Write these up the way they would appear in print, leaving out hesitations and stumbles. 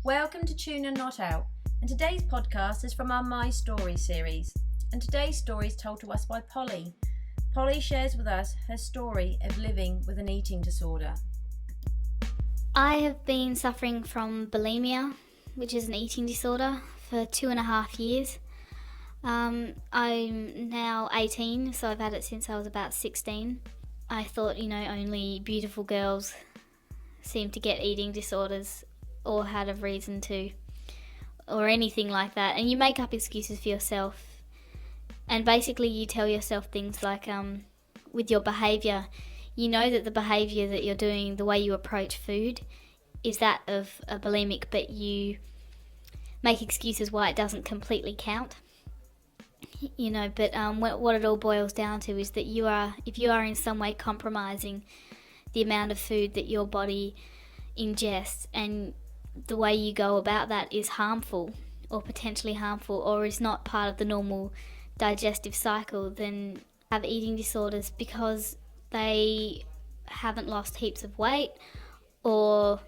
Welcome to Tune and Not Out, and today's podcast is from our My Story series. And today's story is told to us by Polly. Polly shares with us her story of living with an eating disorder. I have been suffering from bulimia, which is an eating disorder, for 2.5 years. I'm now 18, so I've had it since I was about 16. I thought, only beautiful girls seem to get eating disorders or had a reason to, or anything like that. And you make up excuses for yourself. And basically you tell yourself things like, with your behaviour, you know that the behaviour that you're doing, the way you approach food, is that of a bulimic, but you make excuses why it doesn't completely count. But what it all boils down to is that if you are in some way compromising the amount of food that your body ingests, and the way you go about that is harmful or potentially harmful or is not part of the normal digestive cycle, then have eating disorders because they haven't lost heaps of weight, or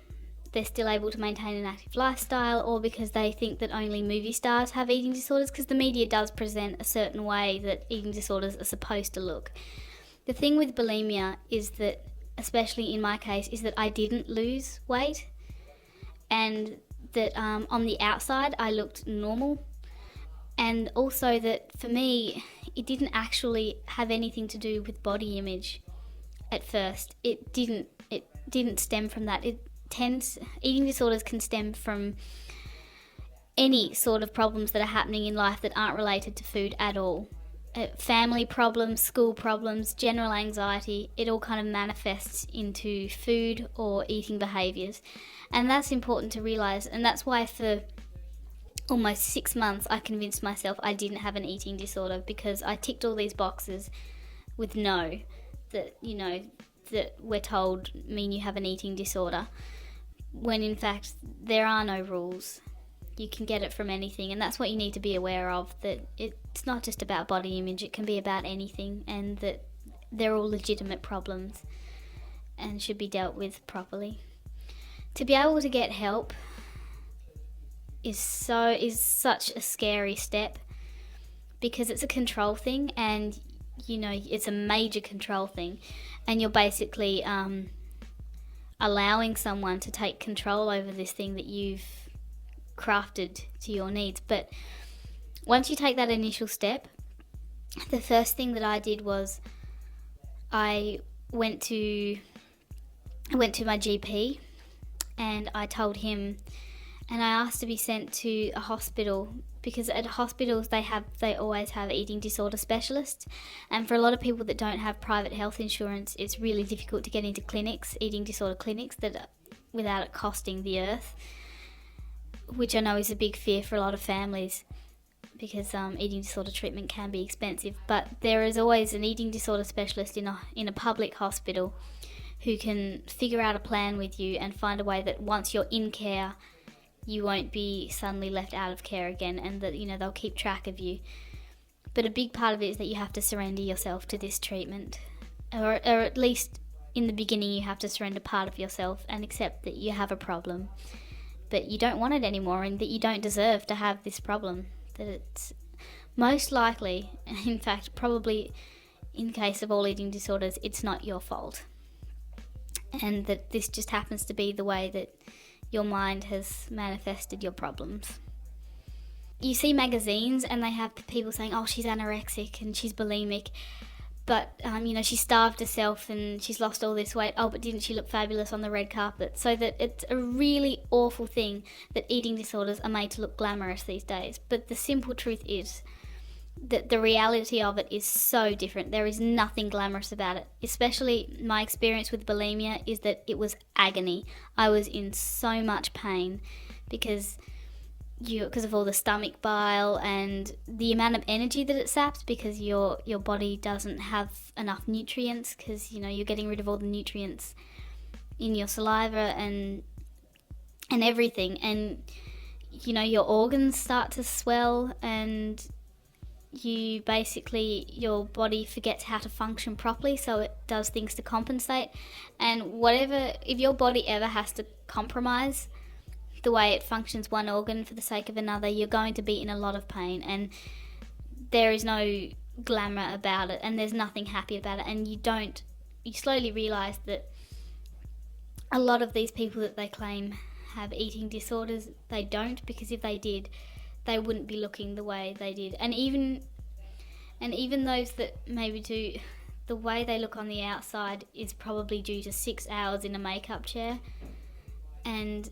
they're still able to maintain an active lifestyle, or because they think that only movie stars have eating disorders, because the media does present a certain way that eating disorders are supposed to look. The thing with bulimia is that, especially in my case, is that I didn't lose weight, and that on the outside I looked normal, and also that for me it didn't actually have anything to do with body image at first. It didn't stem from that. Eating disorders can stem from any sort of problems that are happening in life that aren't related to food at all. Family problems, school problems, general anxiety, it all kind of manifests into food or eating behaviours. And that's important to realise, and that's why for almost 6 months I convinced myself I didn't have an eating disorder, because I ticked all these boxes with no, that we're told mean you have an eating disorder, when in fact there are no rules. You can get it from anything, and that's what you need to be aware of, that it's not just about body image, it can be about anything, and that they're all legitimate problems and should be dealt with properly. To be able to get help is such a scary step, because it's a control thing, and it's a major control thing, and you're basically allowing someone to take control over this thing that you've crafted to your needs. But once you take that initial step, the first thing that I did was I went to my GP, and I told him, and I asked to be sent to a hospital, because at hospitals they always have eating disorder specialists, and for a lot of people that don't have private health insurance, it's really difficult to get into eating disorder clinics, without it costing the earth, which I know is a big fear for a lot of families, because eating disorder treatment can be expensive. But there is always an eating disorder specialist in a public hospital who can figure out a plan with you and find a way that once you're in care, you won't be suddenly left out of care again, and that they'll keep track of you. But a big part of it is that you have to surrender yourself to this treatment, or at least in the beginning you have to surrender part of yourself and accept that you have a problem, but you don't want it anymore, and that you don't deserve to have this problem, that it's most likely, in fact probably in case of all eating disorders, it's not your fault, and that this just happens to be the way that your mind has manifested your problems. You see magazines and they have people saying, oh, she's anorexic and she's bulimic, but she starved herself and she's lost all this weight. Oh, but didn't she look fabulous on the red carpet? So that it's a really awful thing that eating disorders are made to look glamorous these days. But the simple truth is that the reality of it is so different. There is nothing glamorous about it. Especially my experience with bulimia is that it was agony. I was in so much pain because of all the stomach bile and the amount of energy that it saps, because your body doesn't have enough nutrients, because you're getting rid of all the nutrients in your saliva and everything, and your organs start to swell, and your body forgets how to function properly, so it does things to compensate. And if your body ever has to compromise the way it functions one organ for the sake of another, you're going to be in a lot of pain, and there is no glamour about it, and there's nothing happy about it, and you slowly realise that a lot of these people that they claim have eating disorders, they don't, because if they did, they wouldn't be looking the way they did. And even those that maybe do, the way they look on the outside is probably due to 6 hours in a makeup chair, and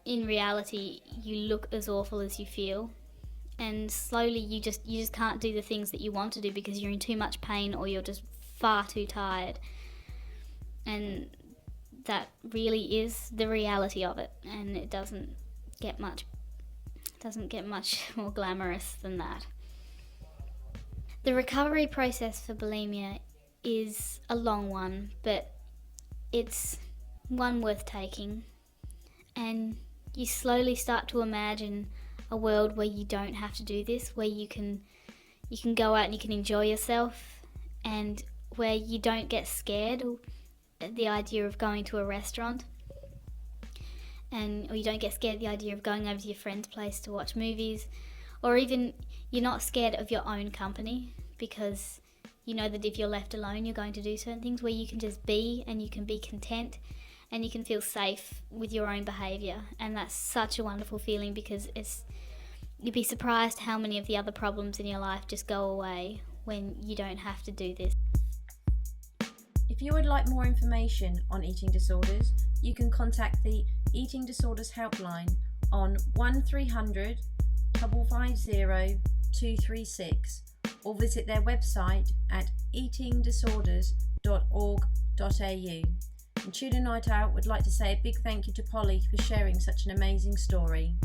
in reality you look as awful as you feel, and slowly you just can't do the things that you want to do because you're in too much pain or you're just far too tired. And that really is the reality of it, and it doesn't get much more glamorous than that. The recovery process for bulimia is a long one, but it's one worth taking, and you slowly start to imagine a world where you don't have to do this, where you can go out and you can enjoy yourself, and where you don't get scared at the idea of going to a restaurant, or you don't get scared at the idea of going over to your friend's place to watch movies, or even you're not scared of your own company, because you know that if you're left alone you're going to do certain things, where you can just be, and you can be content, and you can feel safe with your own behaviour. And that's such a wonderful feeling, because you'd be surprised how many of the other problems in your life just go away when you don't have to do this. If you would like more information on eating disorders, you can contact the Eating Disorders Helpline on 1300 550 236, or visit their website at eatingdisorders.org.au. And Tuna Night Out would like to say a big thank you to Polly for sharing such an amazing story.